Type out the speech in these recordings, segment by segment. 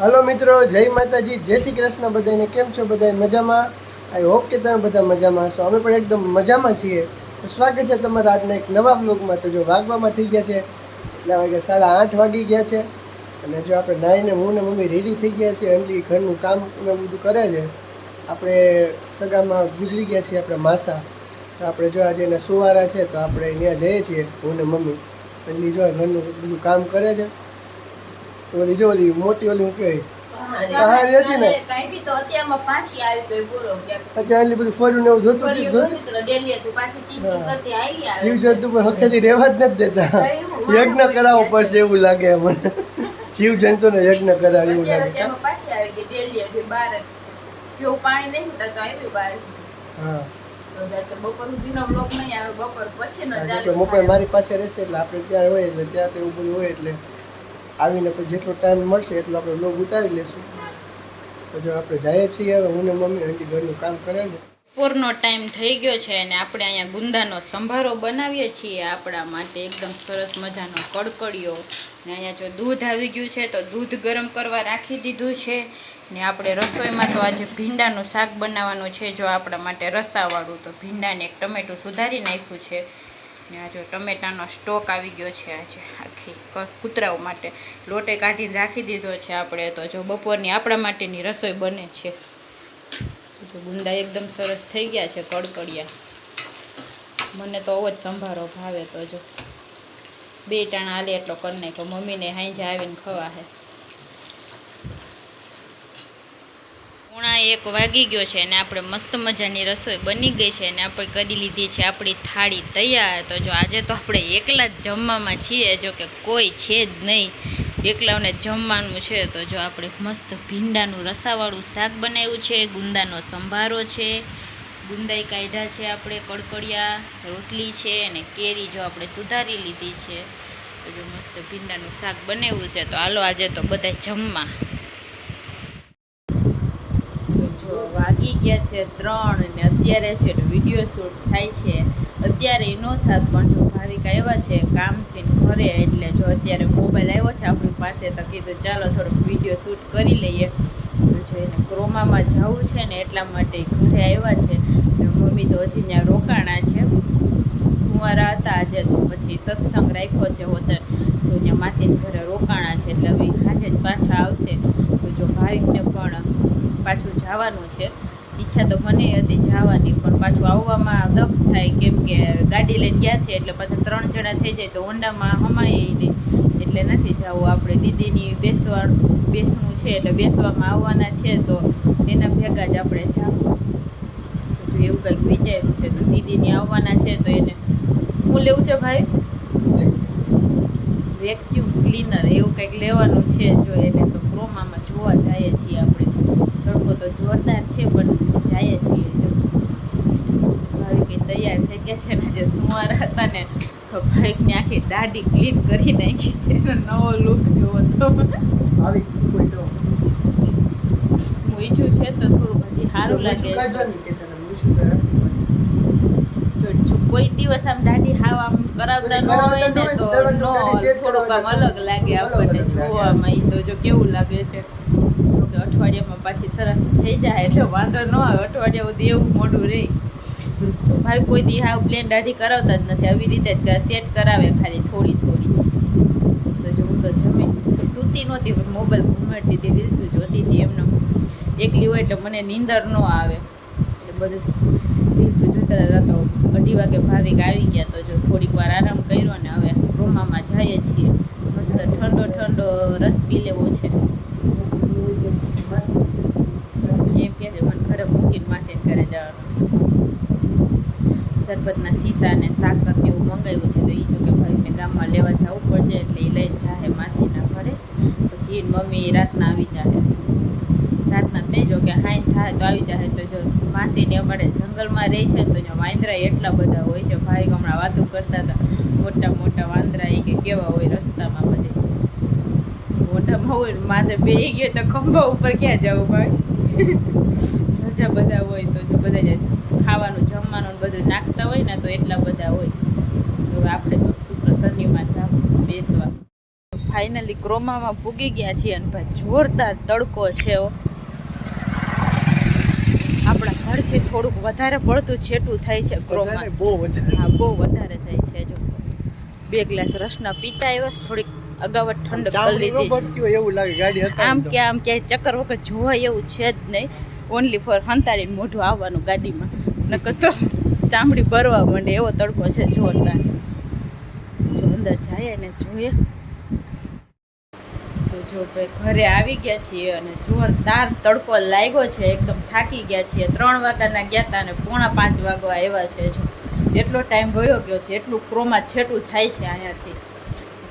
Hello मित्रों, जय माताजी, जय श्री कृष्ण। बधाने केम छो? बधाए मजामां? आई होप के तमे बधा मजामां हशो। अमे पण एकदम मजामां छीए। तो स्वागत है तमारा आजना एक नवा व्लॉगमां। तो जो वागवामां थई गया छे એટલા વાગે 8:30 વાગી ગયા છે અને જો આપણે નાહીને હું ને મમ્મી રેડી થઈ ગયા છે। અંજલી ઘરનું કામ ને બધું કરે છે। આપણે સગામાં ગુજરી ગયા છીએ આપણે માસા। તો આપણે જો આજે એના સુવારા છે તો આપણે ત્યાં જઈએ છીએ હું ને મમ્મી। અંજલી જો ઘરનું બધું કામ કરે છે। તો ઓલી જો ઓલી મોટી ઓલી હું કહેવાય કહાની હતી ને કાંઈથી તો અત્યારમાં પાછી આવી ગઈ બોલો અત્યારે એટલી બધું ફર્યું ને એવું જોતું ડેલી હતું પાછી ટીમ કરતી આવી આવે જીવ જંતુ પર હકેલી રહેવા જ નથી દેતા। યજ્ઞ કરાવવો પડશે એવું લાગે મને। જીવ જંતુનો યજ્ઞ કરાવે એવું લાગે। અત્યારમાં પાછી આવી ગઈ ડેલી હતી બહાર જેવું પાણી નહીં હોતા તો આવી બહાર। હા તો બપોર સુધીનો બ્લોક નહીં આવે, બપોર પછીનો ચાલુ મોબાઈલ મારી પાસે રહેશે એટલે આપણે ત્યાં હોય એટલે ત્યાં તો એવું બધું હોય એટલે આવીને પછી જેટલો ટાઈમ મળશે એટલો આપણે બ્લોગ ઉતારી લેશું। તો જો આપણે જઈએ છીએ હવે હું ને મમ્મી હજી ઘરનું કામ કરે છે। બપોરનો ટાઈમ થઈ ગયો છે અને આપણે અહીંયા ગુંદાનો સંભારો બનાવીએ છીએ આપણા માટે એકદમ સરસ મજાનો કડકડિયો। ને અહીંયા જો દૂધ આવી ગયું છે તો દૂધ ગરમ કરવા રાખી દીધું છે। ને આપણે રસોઈમાં તો આજે ભીંડાનું શાક બનાવવાનું છે જો આપણા માટે રસાવાળું। તો ભીંડાને એક ટમેટું સુધારી નાખ્યું છે ને આ જો ટમેટાનો સ્ટોક આવી ગયો છે આજે આખી કૂતરાઓ માટે લોટે કાઢીને રાખી દીધો છે આપણે। તો જો બપોરની આપણા માટેની રસોઈ બને છે। જો ગુંદા એકદમ સરસ થઈ ગયા છે કડકડિયા। મને તો આવો જ સંભારો ભાવે। તો જો બે ટાણા હાલે એટલો કરી નાખ્યો, મમ્મીને હાંજે આવીને ખવાશે। 1 વાગી ગયો છે અને આપણે મસ્ત મજાની રસોઈ બની ગઈ છે અને આપણે કરી લીધી છે આપણી થાળી તૈયાર। તો જો આજે તો આપણે એકલા જ જમવામાં છીએ, જો કે કોઈ છે જ નહીં, એકલાઓને જમવાનું છે। તો જો આપણે મસ્ત ભીંડાનું રસાવાળું શાક બનાવ્યું છે, ગુંદાનો સંભારો છે, ગુંદાઈ કાઢ્યા છે આપણે કડકડિયા, રોટલી છે અને કેરી જો આપણે સુધારી લીધી છે। તો જો મસ્ત ભીંડાનું શાક બનાવ્યું છે। તો હાલો આજે તો બધા જમવા। વાગી ગયા છે 3 અને અત્યારે છે વિડીયો શૂટ થાય છે। અત્યારે ન થાત પણ જો ભાવિક આવ્યા છે કામથી ઘરે એટલે જો અત્યારે મોબાઈલ આવ્યો છે આપણી પાસે તો કીધું ચાલો થોડોક વિડીયો શૂટ કરી લઈએ। તો જો એને ક્રોમામાં જવું છે ને એટલા માટે ઘરે આવ્યા છે। મમ્મી તો હજી ત્યાં રોકાણા છે, સુવારા હતા આજે તો પછી સત્સંગ રાખ્યો છે હોતર તો ત્યાં માસીને ઘરે રોકાણા છે એટલે હવે સાંજે જ પાછા આવશે। તો જો ભાવિકને પણ પાછું જવાનું છે, ઈચ્છા તો મને હતી જવાની પણ પાછું આવવામાં દખ થાય કેમ કે ગાડી લઈને ગયા છે એટલે પાછા 3 જણા થઈ જાય તો હોન્ડામાં હમાય નહીં એટલે નથી જવું। આપણે દીદીની બેસવું છે એટલે બેસવામાં આવવાના છે તો એના ભેગા જ આપણે જવું। જો એવું કંઈક વિચાર્યું છે તો દીદીની આવવાના છે તો એને શું લેવું છે ભાઈ? વેક્યુમ ક્લીનર એવું કંઈક લેવાનું છે। જો એને તો ક્રોમામાં જોવા જઈએ છીએ આપણે। તડકો તો જોરદાર છે પણ જઈએ છીએ। જો ભાવિક તૈયાર થઈ ગયા છે ને જે સુવારા હતા ને તો ભાવિકની આખી દાઢી ક્લીન કરી નાખી છે, એનો નવો લુક જોવો તો મૂછું છે તો થોડુંક હજી સારું લાગે। જો કોઈ દિવસ આમ દાઢી હાવ આમ કરાવતા ન હોય ને તો થોડુંક આમ અલગ લાગે આપણને જોવામાં। એ તો જો કેવું લાગે છે કે અઠવાડિયામાં પાછી સરસ થઈ જાય એટલે વાંધો ન આવે, અઠવાડિયા સુધી એવું મોઢું રહે। તો ભાઈ કોઈ દી હાવ પ્લેન દાઢી કરાવતા જ નથી, આવી રીતે જ સેટ કરાવે ખાલી થોડી થોડી। તો જો હું તો જમી સૂતી નહોતી પણ મોબાઈલ ઘુમાડતી હતી, રીલ્સ જોતી હતી એમને એકલી હોય એટલે મને નીંદર ન આવે એટલે બધું રીલ્સ જોતા હતા। તો 2:30 વાગે ભાવિક આવી ગયા તો જો થોડીક વાર આરામ કર્યો ને હવે રોમામાં જઈએ છીએ। મસ્ત ઠંડો ઠંડો રસ પી લેવો છે એમ કે મને ઘરે મૂકીને માસીને ઘરે જવાનું। શરબતના શીશા ને સાકર ને એવું મંગાવ્યું છે તો એ જો કે ભાઈને ગામમાં લેવા જવું પડશે એટલે એ લઈને જાહે માસીના ઘરે। પછી મમ્મી રાતના આવી જાહે, રાતના જ નહીં જો કે હાઈ થાય તો આવી જાય। તો જો માસીને અમારે જંગલમાં રહે છે તો ત્યાં વાંદરા એટલા બધા હોય છે। ભાઈ હમણાં વાતો કરતા હતા મોટા મોટા વાંદરા એ કે કેવા હોય રસ્તામાં બધે મોઢામાં હોય માથે બેસી ગયો તો ખંભા ઉપર ક્યાં જવું ભાઈ? ઝાઝા બધા હોય તો જો બધા ખાવાનું જમવાનું બધું નાખતા હોય ને તો એટલા બધા હોય। તો આપણે તો શુક્ર શનિમાં જાવ બેસવા। ફાઇનલી ક્રોમામાં પૂગી ગયા છીએ અને ભાઈ જોરદાર તડકો છે આપણા ઘરથી થોડુંક વધારે પડતું છેટું થાય છે ક્રોમા બહુ વધારે હા બહુ વધારે થાય છે જો 2 ગ્લાસ રસના પીતા આવ્યા છે થોડીક અગાઉ ઠંડક કરી લીધી છે એવું લાગે ગાડી હતા આમ ક્યાંય ચક્કર વગર જોવા એવું છે જ નહીં ઓનલી ફોર હંતાડીને મોઢું આવવાનું ગાડીમાં નકર તો ચામડી ભરવા માંડે એવો તડકો છે જોરદાર જો અંદર જાય ને જોઈએ તો જો ભાઈ ઘરે આવી ગયા છીએ અને જોરદાર તડકો લાગ્યો છે એકદમ થાકી ગયા છીએ 3 વાગ્યાના ગયા હતા અને 4:45 વાગવા આવ્યા છે જો એટલો ટાઈમ વયો ગયો છે એટલું ક્રોમા છેટું થાય છે અહીંયાથી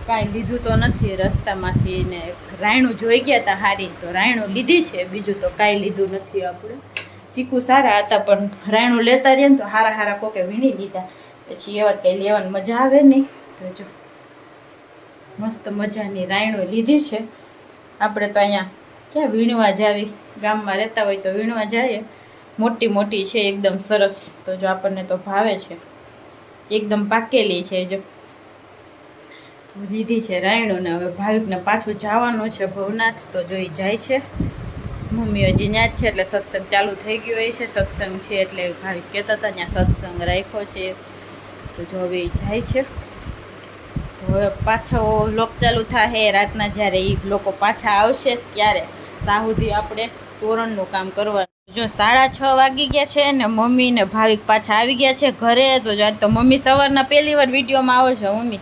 કાંઈ લીધું તો નથી રસ્તામાંથી ને રાયણું જોઈ ગયા હતા હારી તો રાયણું લીધી છે બીજું તો કાંઈ લીધું નથી આપણે ચીકુ સારા હતા પણ રાયણું લેતા રહીએ ને તો હારા કોકે વીણી લીધા પછી એવા કંઈ લેવાની મજા આવે નહીં તો જો મસ્ત મજાની રાયણું લીધી છે આપણે તો અહીંયા ક્યાં વીણવા જાવી ગામમાં રહેતા હોય તો વીણવા જઈએ મોટી છે એકદમ સરસ તો જો આપણને તો ભાવે છે એકદમ પાકેલી છે જો લીધી છે રાયણું ને હવે ભાવિકને પાછું જવાનું છે ભવનાથ તો જોઈ જાય છે મમ્મી હજી ત્યાં જ છે એટલે સત્સંગ ચાલુ થઈ ગયો હોય છે સત્સંગ છે એટલે ભાવિક કહેતા હતા ત્યાં સત્સંગ રાખ્યો છે તો જો હવે એ જાય છે તો હવે પાછો લોક ચાલુ થાય રાતના જ્યારે એ લોકો પાછા આવશે ત્યારે ત્યાં સુધી આપણે તોરણનું કામ કરવાનું જો 6:30 વાગી ગયા છે ને મમ્મી ને ભાવિક પાછા આવી ગયા છે ઘરે તો જો આજ તો મમ્મી સવારના પહેલી વાર વિડીયોમાં આવે છે મમ્મી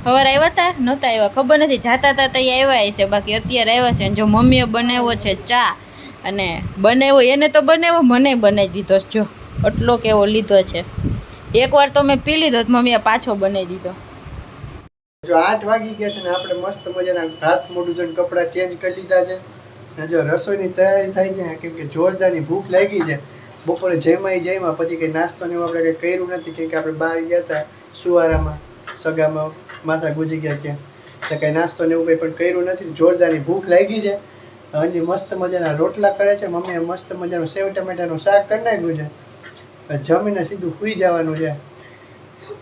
સવારે આવ્યા હતા નહોતા આવ્યા ખબર નથી જાતા હતા ત્યાં આવ્યા છે બાકી અત્યારે આવ્યા છે જો મમ્મીએ બનાવ્યો છે ચા અને બનાવ્યો એને તો બનાવ્યો મને બનાવી દીધો જો આટલો કેવો લીધો છે એકવાર તો મેં પી લીધો મમ્મીએ પાછો બનાવી દીધો જો 8 વાગી ગયા છે ને આપણે મસ્ત મજાના હાથ મોઢું જોઈને કપડાં ચેન્જ કરી લીધા છે ને જો રસોઈની તૈયારી થઈ છે કેમ કે જોરદારની ભૂખ લાગી છે બપોરે જમ્યા પછી કંઈ નાસ્તો ને એવું આપણે કંઈ કર્યું નથી કેમ કે આપણે બહાર ગયા હતા સુવારામાં સગામાં માથા ગુજી ગયા ત્યાં એટલે કંઈ નાસ્તો ને એવું કંઈ પણ કર્યું નથી જોરદારની ભૂખ લાગી છે હજી મસ્ત મજાના રોટલા કરે છે મમ્મીએ મસ્ત મજાનું સેવ ટમેટાનું શાક કરી નાખ્યું છે જમીને સીધું સૂઈ જવાનું છે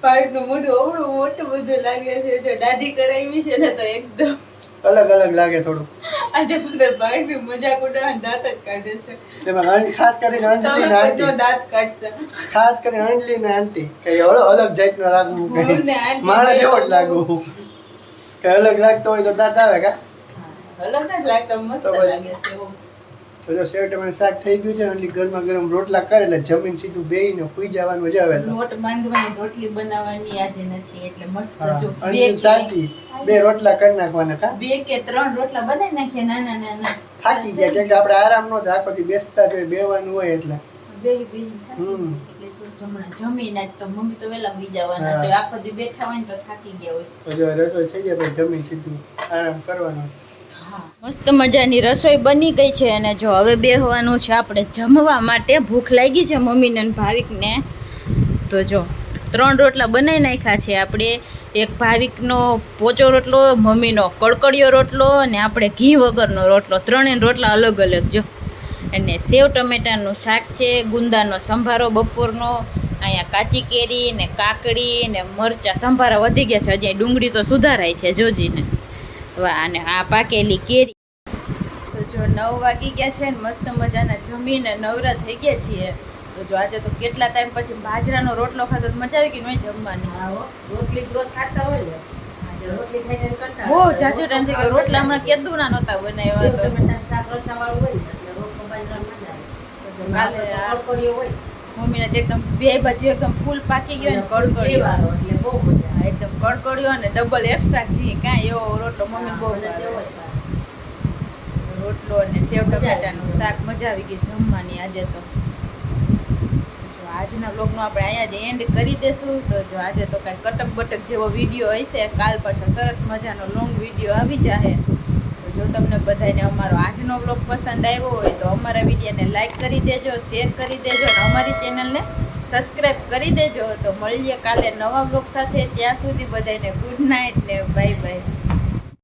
પાઇપનું મોઢું અવળું મોટું બધું લાગે છે જો દાઢી કરાવી છે ને તો એકદમ અલગ લાગે થોડું આજે બધા પાઇપની મજાક ઉડાવવા દાંત જ કાઢે છે એમાં ખાસ કરીને અંજલિ ને આંટી દાંત કાઢતા ખાસ કરીને અંજલિ ને આંટી કઈ અલગ જાતનો લાગવું કઈ મારા જેવો જ લાગવું કઈ અલગ લાગતો હોય તો દાંત આવે કા અલગ જ લાગતા મસ્ત લાગે છે તો જો સેવ ટમેટાનું શાક થઈ ગયું છે એટલે ગરમા રોટલા કરે એટલે જમીન સીધું બેહીને સૂઈ જવાનું મજા આવે તો લોટ બાંધવાની રોટલી બનાવવાની આજે નથી એટલે મસ્ત જો શાંતિ 2 રોટલા કરી નાખવાના કા 2 કે 3 રોટલા બનાવી નાખીએ નાના થાકી ગયા કેમ કે આપણે આરામ નો થાય આખો દી બેસતા જોઈએ બેવાનું હોય એટલે જમીને તો મમ્મી તો વેલા સુઈ જવાના છે આખો દી બેઠા હોય ને તો થાકી ગયા હોય જો રસોઈ થઈ જાય પછી જમીન સીધું આરામ કરવાનો મસ્ત મજાની રસોઈ બની ગઈ છે અને જો હવે બેહવાનું છે આપણે જમવા માટે ભૂખ લાગી છે મમ્મીને અને ભાવિકને તો જો 3 રોટલા બનાવી નાખ્યા છે આપણે એક ભાવિકનો પોચો રોટલો મમ્મીનો કડકડિયો રોટલો અને આપણે ઘી વગરનો રોટલો 3 રોટલા અલગ જો અને સેવ ટમેટાનું શાક છે ગુંદાનો સંભારો બપોરનો અહીંયા કાચી કેરી ને કાકડી ને મરચાં સંભારા વધી ગયા છે હજી ડુંગળી તો સુધારાય છે જોજીને અને આ પાકેલી કેરી તો જો 9 વાગી ગયા છે ને મસ્ત મજાના જમીને નવરા થઈ ગયા છીએ તો જો આજે તો કેટલા ટાઈમ પછી બાજરાનો રોટલો ખાતો તો મજા આવી ગઈ નહીં જમવાની રોટલી રોજ ખાતા હોય ને રોટલી ખાઈને કરતા બહુ જાજો ટાઈમ થઈ ગયો રોટલા હમણાં કેદું ના નહોતા બનાવ્યા તો શાક રસાવાળું હોય એટલે રોટલો બાજરાનો મજા આવે તો કાલે કડકડિયો હોય મમ્મીને એકદમ બે બાજુ એકદમ ફૂલ પાકી ગયો ને કડકડિયો એટલે બહુ મજા એકદમ કડકડિયો અને ડબલ એક્સ્ટ્રા ઘી કાંઈ એવો રોટલો મમ્મી બહુ રોટલો અને સેવ ટમેટાનું શાક મજા આવી ગઈ જમવાની આજે તો આજના બ્લોગનો આપણે અહીંયા જ એન્ડ કરી દેશું તો જો આજે તો કાંઈ કટક બટક જેવો વિડીયો હશે કાલ પાછો સરસ મજાનો લોંગ વિડીયો આવી જશે તો જો તમને બધાને અમારો આજનો બ્લોગ પસંદ આવ્યો હોય તો અમારા વિડીયોને લાઈક કરી દેજો શેર કરી દેજો અને અમારી ચેનલને સબસ્ક્રાઈબ કરી દેજો તો મળીએ કાલે નવા બ્લોગ સાથે ત્યાં સુધી બધાને ગુડ નાઇટ ને બાય બાય